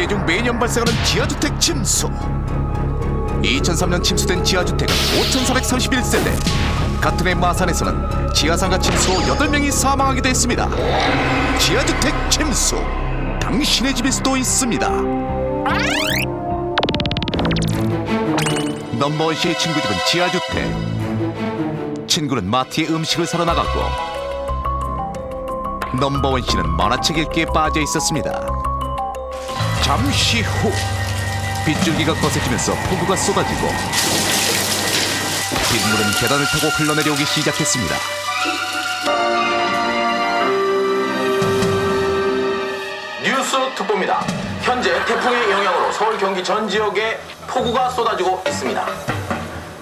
시의 중 매년 발생하는 지하주택 침수. 2003년 침수된 지하주택은 5,431세대. 같은 해 마산에서는 지하상가 침수로 8명이 사망하기도 했습니다. 지하주택 침수, 당신의 집일 수도 있습니다. 넘버원 씨의 친구 집은 지하주택. 친구는 마트에 음식을 사러 나갔고 넘버원 씨는 만화책 읽기에 빠져 있었습니다. 잠시 후 빗줄기가 거세지면서 폭우가 쏟아지고 빗물은 계단을 타고 흘러내려오기 시작했습니다. 뉴스 특보입니다. 현재 태풍의 영향으로 서울 경기 전 지역에 폭우가 쏟아지고 있습니다.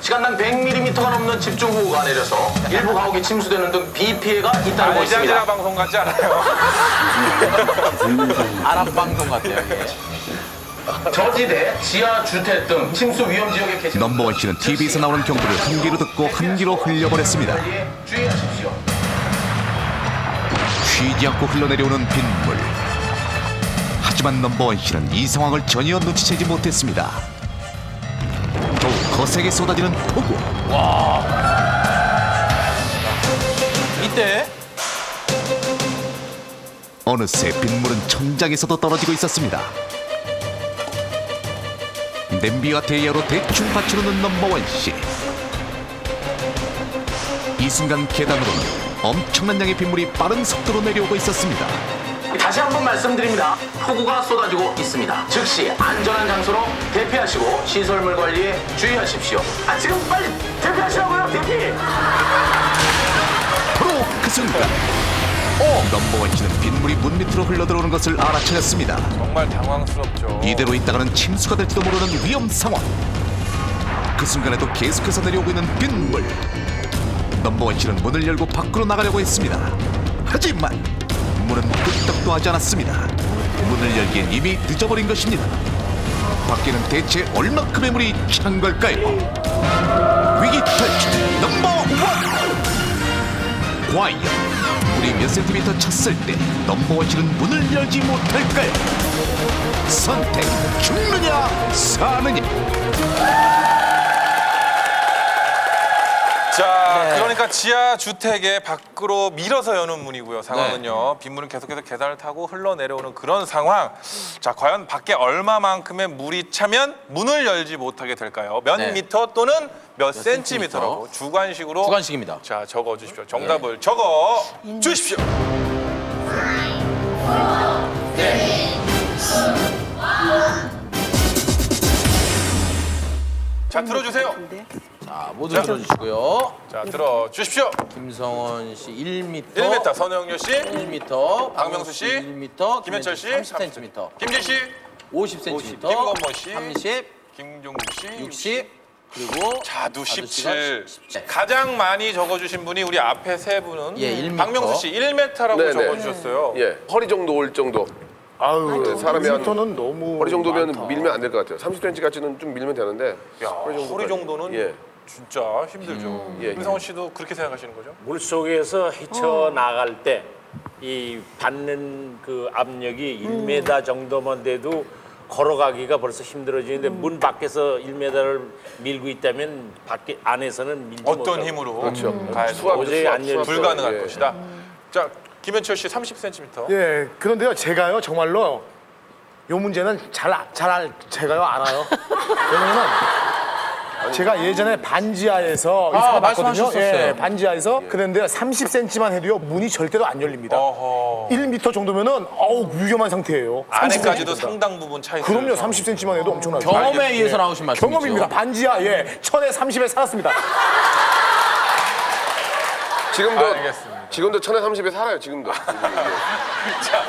시간당 100mm가 넘는 집중호우가 내려서 일부 가옥이 침수되는 등 비 피해가 잇따르고 있습니다. 알자지라 방송 같지 않아요? 아랍 방송 같아요. 예. 저지대, 지하주택 등 침수 위험 지역에 계신 넘버원 씨는 TV에서 나오는 경보를 한 귀로 듣고 한 귀로 흘려버렸습니다. 주의하십시오. 쉬지 않고 흘러내려오는 빗물. 하지만 넘버원 씨는 이 상황을 전혀 눈치채지 못했습니다. 더욱 거세게 쏟아지는 폭우. 이때 어느새 빗물은 천장에서도 떨어지고 있었습니다. 냄비와 대야로 대충 받쳐놓는 넘버원 씨. 이 순간 계단으로는 엄청난 양의 빗물이 빠른 속도로 내려오고 있었습니다. 다시 한번 말씀드립니다. 폭우가 쏟아지고 있습니다. 즉시 안전한 장소로 대피하시고 시설물 관리에 주의하십시오. 지금 빨리 대피하시라고요, 대피! 바로 그 순간 넘버원 씨는 빗물이 문 밑으로 흘러들어오는 것을 알아차렸습니다. 정말 당황스럽죠. 이대로 있다가는 침수가 될지도 모르는 위험 상황. 그 순간에도 계속해서 내려오고 있는 빗물. 넘버원 씨는 문을 열고 밖으로 나가려고 했습니다. 하지만 문은 끄떡도 하지 않았습니다. 문을 열기엔 이미 늦어버린 것입니다. 밖에는 대체 얼마큼의 물이 찬 걸까요? 위기 탈출 넘버원! 과연 물이 몇 센티미터 찼을 때 넘버원 씨는 문을 열지 못할까요? 선택, 죽느냐 사느냐. 자, 그러니까 지하 주택에 밖으로 밀어서 여는 문이고요. 상황은요. 빗물은 계속해서 계단을 타고 흘러내려오는 그런 상황. 자, 과연 밖에 얼마만큼의 물이 차면 문을 열지 못하게 될까요? 몇 네. 미터 또는 몇 센티미터? 센티미터라고 주관식으로 주관식입니다. 자, 적어 주십시오. 정답을 적어 주십시오. 자, 들어주세요. 자, 모두 들어주시고요. 자, 들어주십시오. 김성원 씨 1m. 1m, 선영료 씨, 1m. 박명수 씨, 1m. 김현철 씨, 30cm. 김진 씨, 50cm. 김건모 씨, 30. 김종국 씨, 60. 그리고 자두 자두씨가 17. 17. 가장 많이 적어주신 분이 우리 앞에 세 분은 예, 1m. 박명수 씨 1m라고 네네. 적어주셨어요. 예, 허리 정도 올 정도. 아유, 사람이 한 는 너무 허리 정도면 많다. 밀면 안 될 것 같아요. 30cm까지는 좀 밀면 되는데. 야, 허리 정도는 예. 진짜 힘들죠. 예. 김성원 씨도 그렇게 생각하시는 거죠? 물 속에서 헤쳐나갈 때 이 받는 그 압력이 1m 정도만 돼도 걸어가기가 벌써 힘들어지는데 문 밖에서 1m를 밀고 있다면 밖에 안에서는 밀지 어떤 못하고. 힘으로 그렇죠. 가야 도저히 안 열릴 불가능할 예. 것이다. 자, 김현철 씨 30cm. 예, 그런데요, 제가요 정말로 요 문제는 제가요 알아요. 왜냐면 제가 예전에 반지하에서 살아봤거든요. 말씀하셨었어요. 예, 반지하에서 그런데요 30cm만 해도요 문이 절대로 안 열립니다. 어허. 1m 정도면은 위험한 상태예요. 안에까지도 30cm 보다. 상당 부분 차이. 그럼요, 30cm만 해도 엄청나죠. 경험에 의해서 나오신 말씀이죠. 경험입니다. 반지하 천에 30에 살았습니다. 지금도 1000에 30에 살아요. 지금도.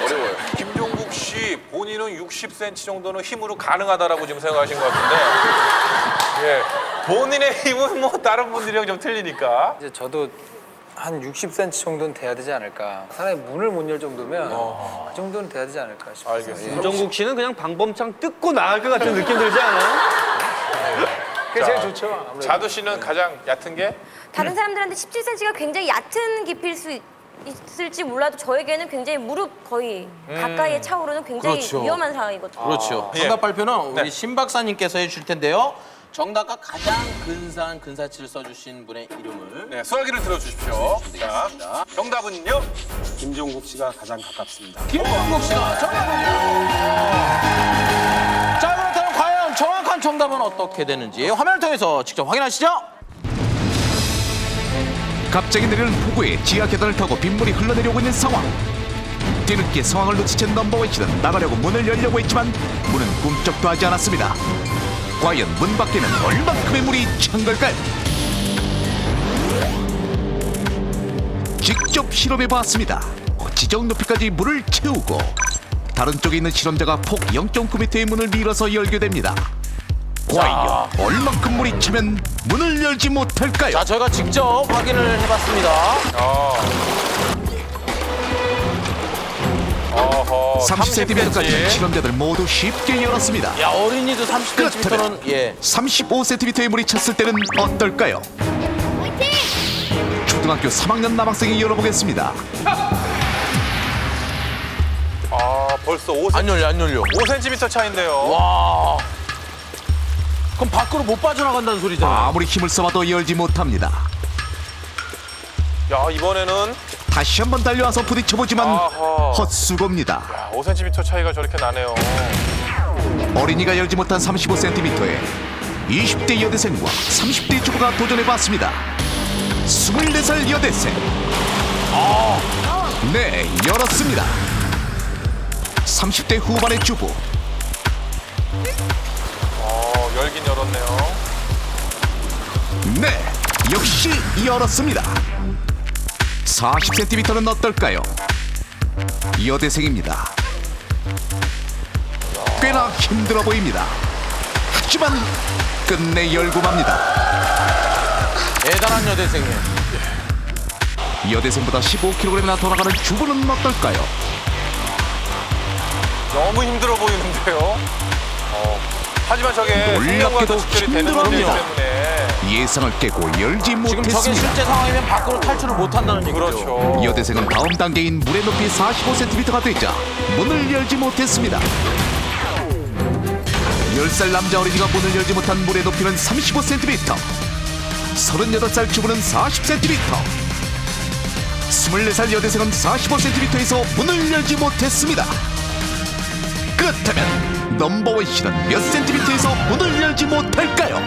어려워요. 김종국 씨 본인은 60cm 정도는 힘으로 가능하다라고 지금 생각하신 것 같은데, 예, 본인의 힘은 뭐 다른 분들이랑 좀 틀리니까. 이제 저도 한 60cm 정도는 돼야 되지 않을까. 사람이 문을 못 열 정도면 그 정도는 돼야 되지 않을까 싶어요. 알겠습니다. 김종국 씨는 그냥 방범창 뜯고 나갈 것 같은 느낌 들지 않아요? 그게 제일 좋죠. 아무래도. 자두 씨는 가장 얕은 게 다른 사람들한테 17cm가 굉장히 얕은 깊이일 수 있을지 몰라도 저에게는 굉장히 무릎 거의 가까이에 차오르는 굉장히 그렇죠. 위험한 상황이거든요. 그렇죠. 예. 정답 발표는 우리 네. 신 박사님께서 해주실 텐데요. 정답과 가장 근사한 근사치를 써주신 분의 이름을 네, 수화기를 들어주십시오. 자, 정답은요? 김종국 씨가 가장 가깝습니다. 김종국 씨가 정답은요. 자, 그렇다면 과연 정확한 정답은 어떻게 되는지 화면을 통해서 직접 확인하시죠. 갑자기 내리는 폭우에 지하 계단을 타고 빗물이 흘러내려오고 있는 상황. 뒤늦게 상황을 눈치챈 넘버원 씨는 나가려고 문을 열려고 했지만 문은 꿈쩍도 하지 않았습니다. 과연 문 밖에는 얼만큼의 물이 찬 걸까요? 직접 실험해봤습니다. 지적 높이까지 물을 채우고 다른 쪽에 있는 실험자가 폭 0.9m의 문을 밀어서 열게 됩니다. 과연 얼만큼 물이 차면 문을 열지 못할까요? 자, 저희가 직접 확인을 해봤습니다. 어허, 30cm까지 실험자들 모두 쉽게 열었습니다. 야, 어린이도 30cm는 그렇다면 예. 35cm의 물이 찼을 때는 어떨까요? 초등학교 3학년 남학생이 열어보겠습니다. 벌써 5cm, 안 열려, 안 열려. 5cm 차인데요. 와. 그럼 밖으로 못 빠져나간다는 소리잖아요. 아무리 힘을 써봐도 열지 못합니다. 야, 이번에는 다시 한번 달려와서 부딪혀보지만 아하. 헛수고입니다. 야, 5cm 차이가 저렇게 나네요. 어린이가 열지 못한 35cm에 20대 여대생과 30대 주부가 도전해봤습니다. 24살 여대생. 네, 열었습니다. 30대 후반의 주부. 열긴 열었네요. 네, 역시 열었습니다. 40cm는 어떨까요? 여대생입니다. 꽤나 힘들어 보입니다. 하지만 끝내 열고 맙니다. 대단한 여대생이에요. 여대생보다 15kg이나 더 나가는 주부는 어떨까요? 너무 힘들어 보이는데요. 하지만 저게 놀랍게도 생명과도 직결이 되는 거기 힘들어합니다. 때문에. 예상을 깨고 열지 지금 저게 못했습니다. 실제 상황이면 밖으로 탈출을 못한다는 얘기죠. 그렇죠. 여대생은 다음 단계인 물의 높이 45cm가 되자 문을 열지 못했습니다. 10살 남자 어린이가 문을 열지 못한 물의 높이는 35cm. 38살 주부는 40cm. 24살 여대생은 45cm에서 문을 열지 못했습니다. 그렇다면 넘버원 씨는 몇 cm에서 문을 열지 못할까요?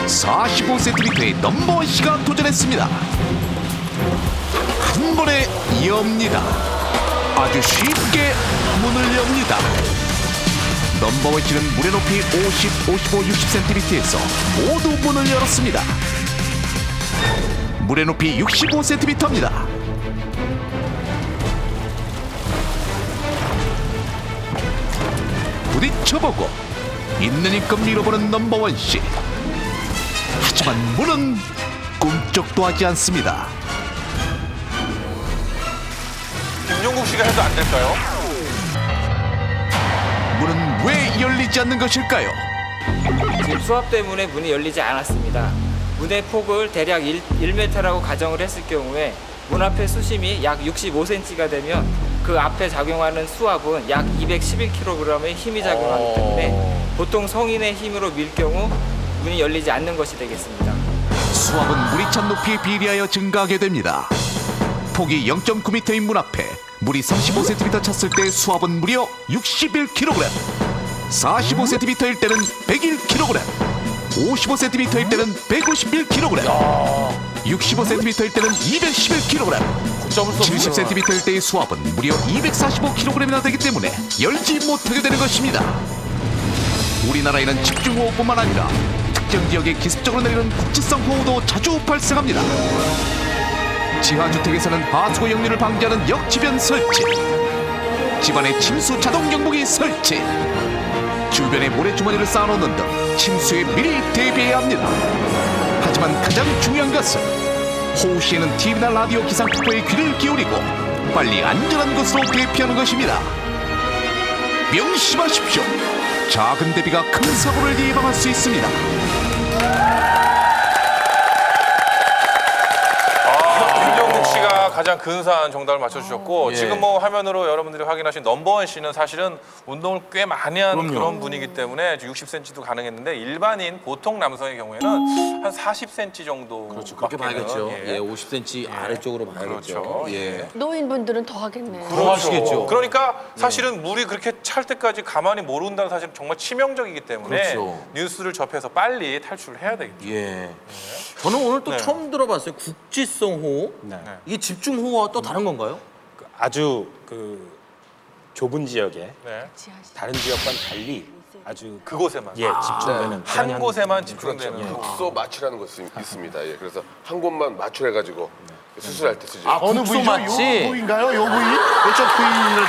45cm의 넘버원 씨가 도전했습니다. 한 번에 엽니다. 아주 쉽게 문을 엽니다. 넘버원 씨는 물의 높이 50, 55, 60cm에서 모두 문을 열었습니다. 물의 높이 65cm입니다. 부딪혀보고 있는 힘껏 밀어보는 넘버원 씨. 하지만 문은 꿈쩍도 하지 않습니다. 김종국 씨가 해도 안 될까요? 문은 왜 열리지 않는 것일까요? 지금 수압 때문에 문이 열리지 않았습니다. 문의 폭을 대략 1m라고 가정을 했을 경우에 문 앞의 수심이 약 65cm가 되면 그 앞에 작용하는 수압은 약 211kg의 힘이 작용하기 때문에 보통 성인의 힘으로 밀 경우 문이 열리지 않는 것이 되겠습니다. 수압은 물이 찬 높이에 비례하여 증가하게 됩니다. 폭이 0.9m인 문 앞에 물이 35cm 찼을 때 수압은 무려 61kg, 45cm일 때는 101kg, 55cm일 때는 151kg, 65cm일 때는 211kg, 70cm일 때의 수압은 무려 245kg이나 되기 때문에 열지 못하게 되는 것입니다. 우리나라에는 집중호우뿐만 아니라 특정 지역에 기습적으로 내리는 국지성 호우도 자주 발생합니다. 지하주택에서는 하수구 역류를 방지하는 역지변 설치, 집안에 침수 자동 경보기 설치, 주변에 모래주머니를 쌓아놓는 등 침수에 미리 대비해야 합니다. 하지만 가장 중요한 것은 호우 시에는 TV나 라디오 기상 특보에 귀를 기울이고 빨리 안전한 곳으로 대피하는 것입니다. 명심하십시오. 작은 대비가 큰 사고를 예방할 수 있습니다. 김종국 씨가 가장 근사한 정답을 맞춰주셨고 지금 뭐 화면으로 여러분들이 확인하신 넘버원 씨는 사실은 운동을 꽤 많이 하는 그런 분이기 때문에 60cm도 가능했는데 일반인 보통 남성의 경우에는 한 40cm 정도. 그렇죠. 그렇게 봐야겠죠. 예, 50cm 아래쪽으로 봐야겠죠. 그렇죠. 예. 노인분들은 더 하겠네. 더 하시겠죠. 그러니까 사실은 물이 그렇게 찰 때까지 가만히 모른다는 사실은 정말 치명적이기 때문에 그렇죠. 뉴스를 접해서 빨리 탈출을 해야 되겠죠. 예. 저는 오늘 또 네. 처음 들어봤어요. 국지성 호호. 이게 집중 호호와 또 다른 건가요? 아주 그 좁은 지역에 네. 다른 지역과는 달리 아주 그곳에만 집중되는 한 그런 곳에만 집중되는 그렇죠. 국소 마취라는 것이 있습니다. 예, 그래서 한 곳만 마취해가지고 수술할 때 쓰죠. 어느 부위죠? 마취? 요 부위인가요? 요 부위? 이쪽 부위를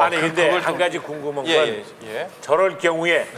아니 근데 한 가지 궁금한 건 예. 저럴 경우에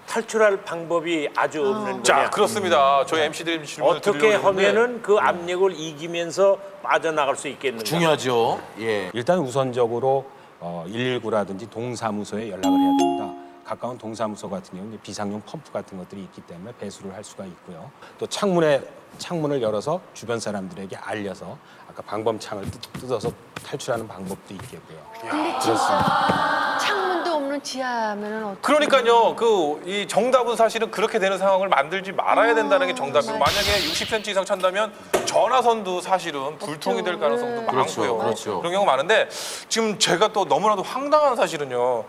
탈출할 방법이 아주 없는 자, 거냐? 그렇습니다. 저희 MC들이 질문을 어떻게 드리려고 했는데 하면은 그 압력을 이기면서 빠져나갈 수 있겠는가? 중요하죠. 예. 일단 우선적으로 119라든지 동사무소에 연락을 해야 됩니다. 가까운 동사무소 같은 경우는 비상용 펌프 같은 것들이 있기 때문에 배수를 할 수가 있고요. 또 창문을 열어서 주변 사람들에게 알려서 아까 방범창을 뜯어서 탈출하는 방법도 있겠고요. 근데 진짜 창문도 없는 지하면은 어떻게? 그러니까요. 이 정답은 사실은 그렇게 되는 상황을 만들지 말아야 된다는 게 정답이고 만약에 60cm 이상 찬다면 전화선도 사실은 불통이 될 가능성도 많고요. 그렇죠. 그런 경우가 많은데 지금 제가 또 너무나도 황당한 사실은요.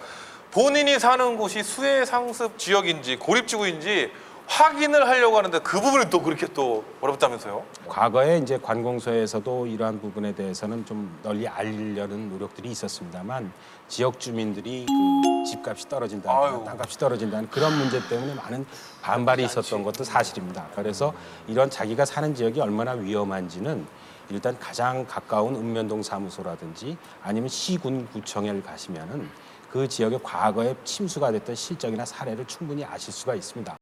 본인이 사는 곳이 수해 상습 지역인지 고립지구인지 확인을 하려고 하는데 그 부분이 또 그렇게 또 어렵다면서요? 과거에 이제 관공서에서도 이러한 부분에 대해서는 좀 널리 알리려는 노력들이 있었습니다만 지역 주민들이 그 집값이 떨어진다는 땅값이 떨어진다는 그런 문제 때문에 많은 반발이 있었던 것도 사실입니다. 그래서 이런 자기가 사는 지역이 얼마나 위험한지는 일단 가장 가까운 읍면동 사무소라든지 아니면 시군 구청에 가시면은 그 지역에 과거에 침수가 됐던 실적이나 사례를 충분히 아실 수가 있습니다.